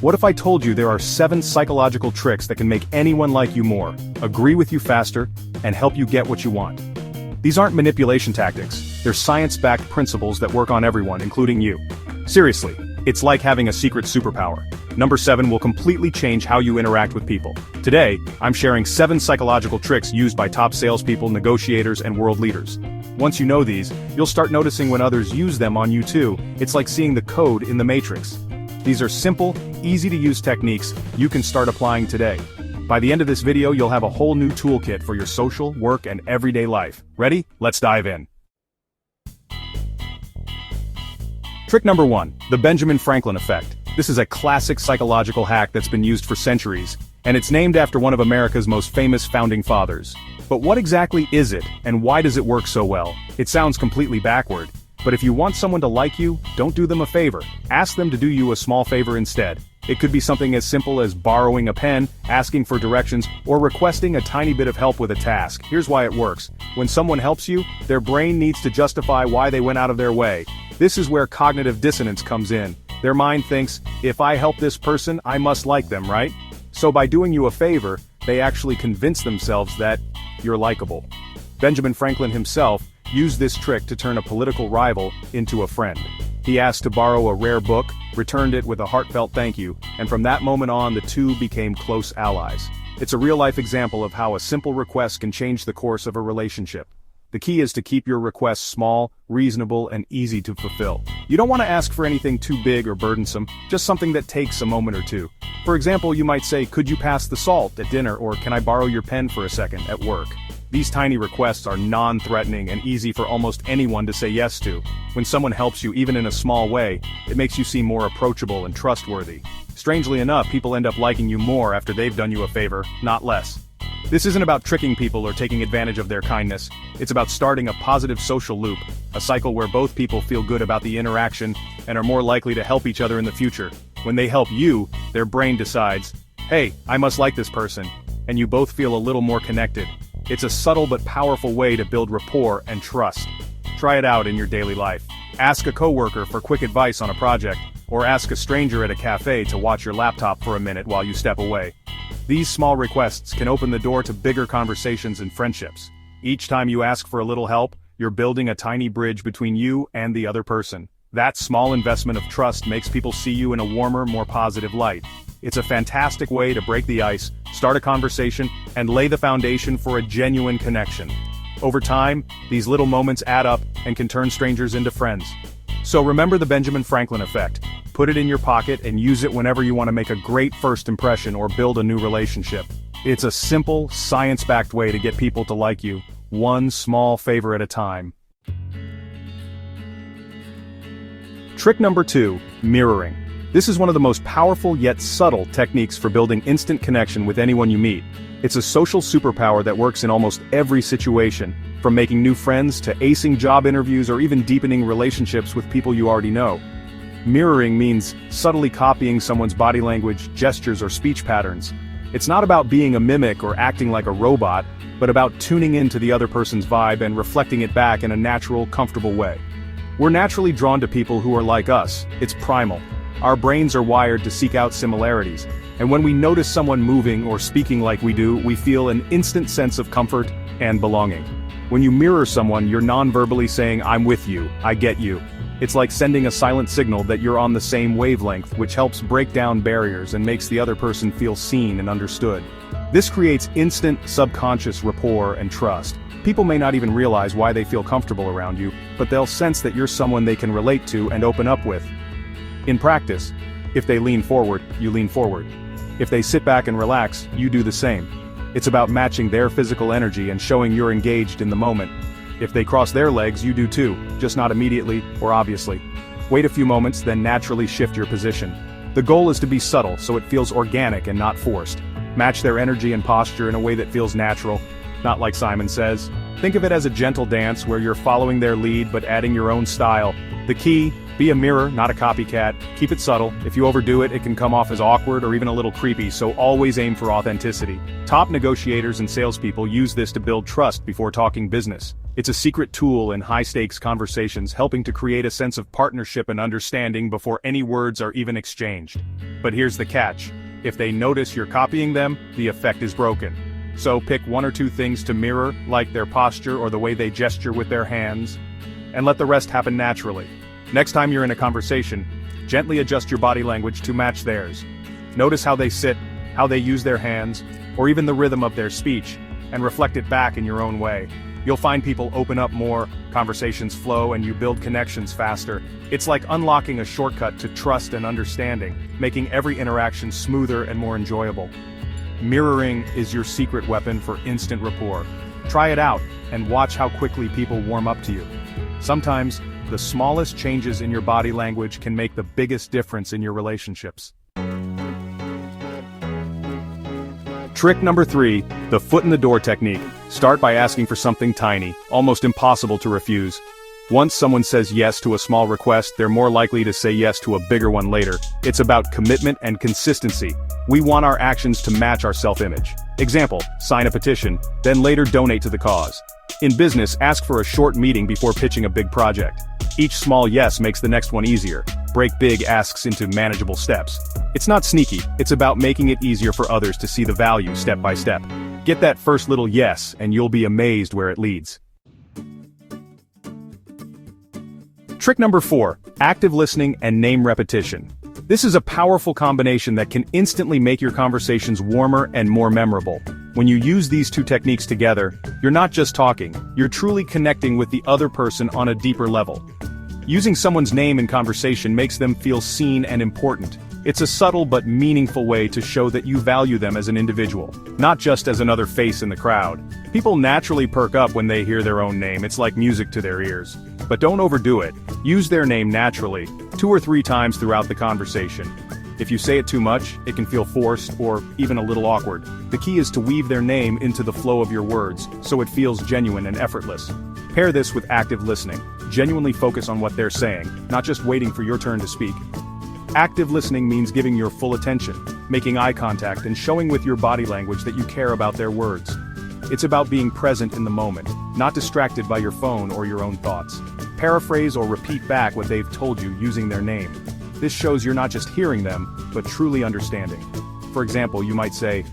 What if I told you there are 7 psychological tricks that can make anyone like you more, agree with you faster, and help you get what you want? These aren't manipulation tactics, they're science-backed principles that work on everyone, including you. Seriously, it's like having a secret superpower. Number 7 will completely change how you interact with people. Today, I'm sharing 7 psychological tricks used by top salespeople, negotiators, and world leaders. Once you know these, you'll start noticing when others use them on you too. It's like seeing the code in the matrix. These are simple, easy-to-use techniques you can start applying today. By the end of this video, you'll have a whole new toolkit for your social, work, and everyday life. Ready? Let's dive in. Trick number 1, the Benjamin Franklin effect. This is a classic psychological hack that's been used for centuries, and it's named after one of America's most famous founding fathers. But what exactly is it, and why does it work so well? It sounds completely backward, but if you want someone to like you, don't do them a favor. Ask them to do you a small favor instead. It could be something as simple as borrowing a pen, asking for directions, or requesting a tiny bit of help with a task. Here's why it works. When someone helps you, their brain needs to justify why they went out of their way. This is where cognitive dissonance comes in. Their mind thinks, if I help this person, I must like them, right? So by doing you a favor, they actually convince themselves that you're likable. Benjamin Franklin himself used this trick to turn a political rival into a friend. He asked to borrow a rare book, returned it with a heartfelt thank you, and from that moment on the two became close allies. It's a real-life example of how a simple request can change the course of a relationship. The key is to keep your requests small, reasonable, and easy to fulfill. You don't want to ask for anything too big or burdensome, just something that takes a moment or two. For example, you might say, could you pass the salt at dinner, or can I borrow your pen for a second at work? These tiny requests are non-threatening and easy for almost anyone to say yes to. When someone helps you even in a small way, it makes you seem more approachable and trustworthy. Strangely enough, people end up liking you more after they've done you a favor, not less. This isn't about tricking people or taking advantage of their kindness. It's about starting a positive social loop, a cycle where both people feel good about the interaction and are more likely to help each other in the future. When they help you, their brain decides, hey, I must like this person, and you both feel a little more connected. It's a subtle but powerful way to build rapport and trust. Try it out in your daily life. Ask a coworker for quick advice on a project, or ask a stranger at a cafe to watch your laptop for a minute while you step away. These small requests can open the door to bigger conversations and friendships. Each time you ask for a little help, you're building a tiny bridge between you and the other person. That small investment of trust makes people see you in a warmer, more positive light. It's a fantastic way to break the ice, start a conversation, and lay the foundation for a genuine connection. Over time, these little moments add up and can turn strangers into friends. So remember the Benjamin Franklin effect. Put it in your pocket and use it whenever you want to make a great first impression or build a new relationship. It's a simple, science-backed way to get people to like you, one small favor at a time. Trick number 2, mirroring. This is one of the most powerful yet subtle techniques for building instant connection with anyone you meet. It's a social superpower that works in almost every situation, from making new friends to acing job interviews or even deepening relationships with people you already know. Mirroring means subtly copying someone's body language, gestures, or speech patterns. It's not about being a mimic or acting like a robot, but about tuning into the other person's vibe and reflecting it back in a natural, comfortable way. We're naturally drawn to people who are like us. It's primal. Our brains are wired to seek out similarities, and when we notice someone moving or speaking like we do, we feel an instant sense of comfort and belonging. When you mirror someone, you're non-verbally saying, I'm with you, I get you. It's like sending a silent signal that you're on the same wavelength, which helps break down barriers and makes the other person feel seen and understood. This creates instant, subconscious rapport and trust. People may not even realize why they feel comfortable around you, but they'll sense that you're someone they can relate to and open up with. In practice, if they lean forward, you lean forward. If they sit back and relax, you do the same. It's about matching their physical energy and showing you're engaged in the moment. If they cross their legs, you do too, just not immediately or obviously. Wait a few moments, then naturally shift your position. The goal is to be subtle, so it feels organic and not forced. Match their energy and posture in a way that feels natural, not like Simon Says. Think of it as a gentle dance where you're following their lead but adding your own style. The key, be a mirror, not a copycat. Keep it subtle. If you overdo it, it can come off as awkward or even a little creepy, so always aim for authenticity. Top negotiators and salespeople use this to build trust before talking business. It's a secret tool in high-stakes conversations, helping to create a sense of partnership and understanding before any words are even exchanged. But here's the catch. If they notice you're copying them, the effect is broken. So pick one or two things to mirror, like their posture or the way they gesture with their hands, and let the rest happen naturally. Next time you're in a conversation, gently adjust your body language to match theirs. Notice how they sit, how they use their hands, or even the rhythm of their speech, and reflect it back in your own way. You'll find people open up more, conversations flow, and you build connections faster. It's like unlocking a shortcut to trust and understanding, making every interaction smoother and more enjoyable. Mirroring is your secret weapon for instant rapport. Try it out, and watch how quickly people warm up to you. Sometimes, the smallest changes in your body language can make the biggest difference in your relationships. Trick number 3, the foot in the door technique. Start by asking for something tiny, almost impossible to refuse. Once someone says yes to a small request, they're more likely to say yes to a bigger one later. It's about commitment and consistency. We want our actions to match our self-image. Example, sign a petition, then later donate to the cause. In business, ask for a short meeting before pitching a big project. Each small yes makes the next one easier. Break big asks into manageable steps. It's not sneaky, it's about making it easier for others to see the value step by step. Get that first little yes, and you'll be amazed where it leads. Trick number 4, active listening and name repetition. This is a powerful combination that can instantly make your conversations warmer and more memorable. When you use these two techniques together, you're not just talking, you're truly connecting with the other person on a deeper level. Using someone's name in conversation makes them feel seen and important. It's a subtle but meaningful way to show that you value them as an individual, not just as another face in the crowd. People naturally perk up when they hear their own name, it's like music to their ears. But don't overdo it. Use their name naturally, 2 or 3 times throughout the conversation. If you say it too much, it can feel forced or even a little awkward. The key is to weave their name into the flow of your words, so it feels genuine and effortless. Pair this with active listening. Genuinely focus on what they're saying, not just waiting for your turn to speak. Active listening means giving your full attention, making eye contact, and showing with your body language that you care about their words. It's about being present in the moment, not distracted by your phone or your own thoughts. Paraphrase or repeat back what they've told you using their name. This shows you're not just hearing them, but truly understanding. For example, you might say,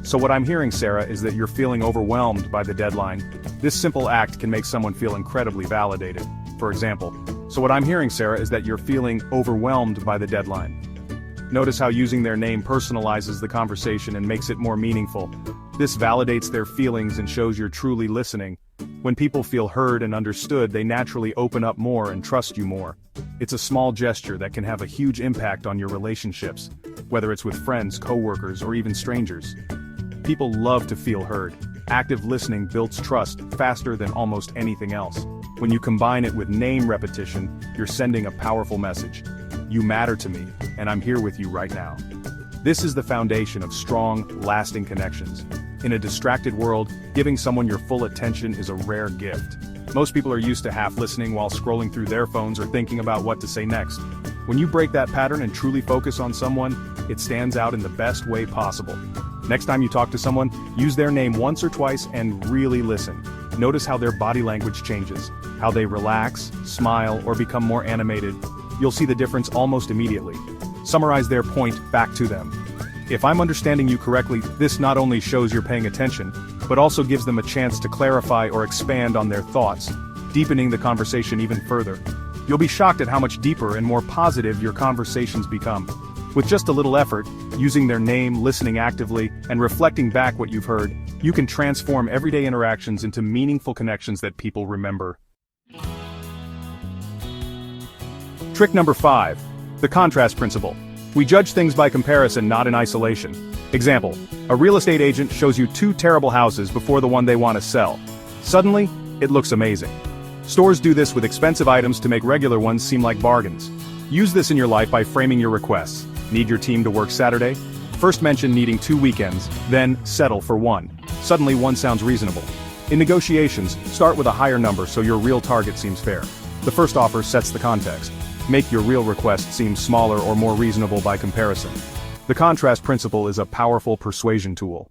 "So what I'm hearing, Sarah, is that you're feeling overwhelmed by the deadline." This simple act can make someone feel incredibly validated. For example, "So what I'm hearing, Sarah, is that you're feeling overwhelmed by the deadline." Notice how using their name personalizes the conversation and makes it more meaningful. This validates their feelings and shows you're truly listening. When people feel heard and understood, they naturally open up more and trust you more. It's a small gesture that can have a huge impact on your relationships, whether it's with friends, coworkers, or even strangers. People love to feel heard. Active listening builds trust faster than almost anything else. When you combine it with name repetition, you're sending a powerful message. You matter to me, and I'm here with you right now. This is the foundation of strong, lasting connections. In a distracted world, giving someone your full attention is a rare gift. Most people are used to half listening while scrolling through their phones or thinking about what to say next. When you break that pattern and truly focus on someone, it stands out in the best way possible. Next time you talk to someone, use their name once or twice and really listen. Notice how their body language changes, how they relax, smile, or become more animated. You'll see the difference almost immediately. Summarize their point back to them. If I'm understanding you correctly, this not only shows you're paying attention, but also gives them a chance to clarify or expand on their thoughts, deepening the conversation even further. You'll be shocked at how much deeper and more positive your conversations become. With just a little effort, using their name, listening actively, and reflecting back what you've heard, you can transform everyday interactions into meaningful connections that people remember. Trick number 5. The contrast principle. We judge things by comparison, not in isolation. Example, a real estate agent shows you 2 terrible houses before the one they want to sell. Suddenly, it looks amazing. Stores do this with expensive items to make regular ones seem like bargains. Use this in your life by framing your requests. Need your team to work Saturday? First mention needing 2 weekends, then settle for 1. Suddenly one sounds reasonable. In negotiations, start with a higher number so your real target seems fair. The first offer sets the context. Make your real request seem smaller or more reasonable by comparison. The contrast principle is a powerful persuasion tool.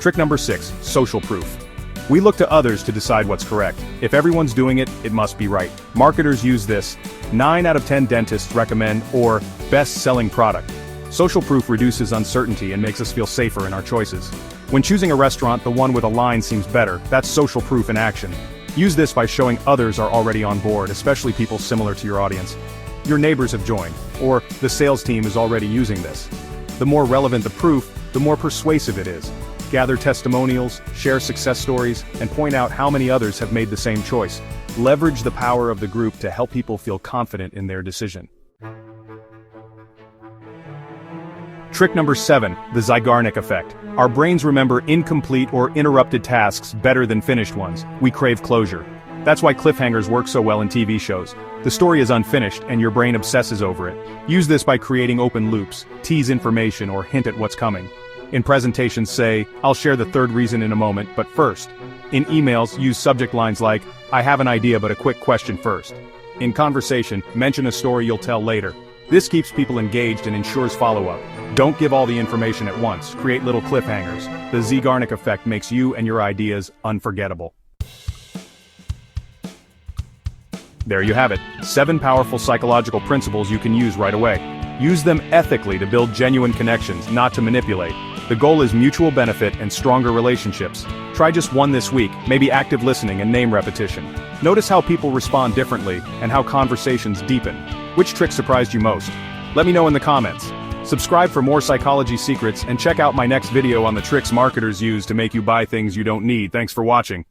Trick number 6, social proof. We look to others to decide what's correct. If everyone's doing it, it must be right. Marketers use this 9 out of 10 dentists recommend or best-selling product. Social proof reduces uncertainty and makes us feel safer in our choices. When choosing a restaurant, the one with a line seems better. That's social proof in action. Use this by showing others are already on board, especially people similar to your audience. Your neighbors have joined, or the sales team is already using this. The more relevant the proof, the more persuasive it is. Gather testimonials, share success stories, and point out how many others have made the same choice. Leverage the power of the group to help people feel confident in their decision. Trick number 7, the Zeigarnik effect. Our brains remember incomplete or interrupted tasks better than finished ones. We crave closure. That's why cliffhangers work so well in TV shows. The story is unfinished and your brain obsesses over it. Use this by creating open loops, tease information, or hint at what's coming. In presentations, say, "I'll share the third reason in a moment, but first." In emails, use subject lines like, "I have an idea but a quick question first." In conversation, mention a story you'll tell later. This keeps people engaged and ensures follow-up. Don't give all the information at once, create little cliffhangers. The Zeigarnik effect makes you and your ideas unforgettable. There you have it, 7 powerful psychological principles you can use right away. Use them ethically to build genuine connections, not to manipulate. The goal is mutual benefit and stronger relationships. Try just one this week, maybe active listening and name repetition. Notice how people respond differently and how conversations deepen. Which trick surprised you most? Let me know in the comments. Subscribe for more psychology secrets and check out my next video on the tricks marketers use to make you buy things you don't need. Thanks for watching.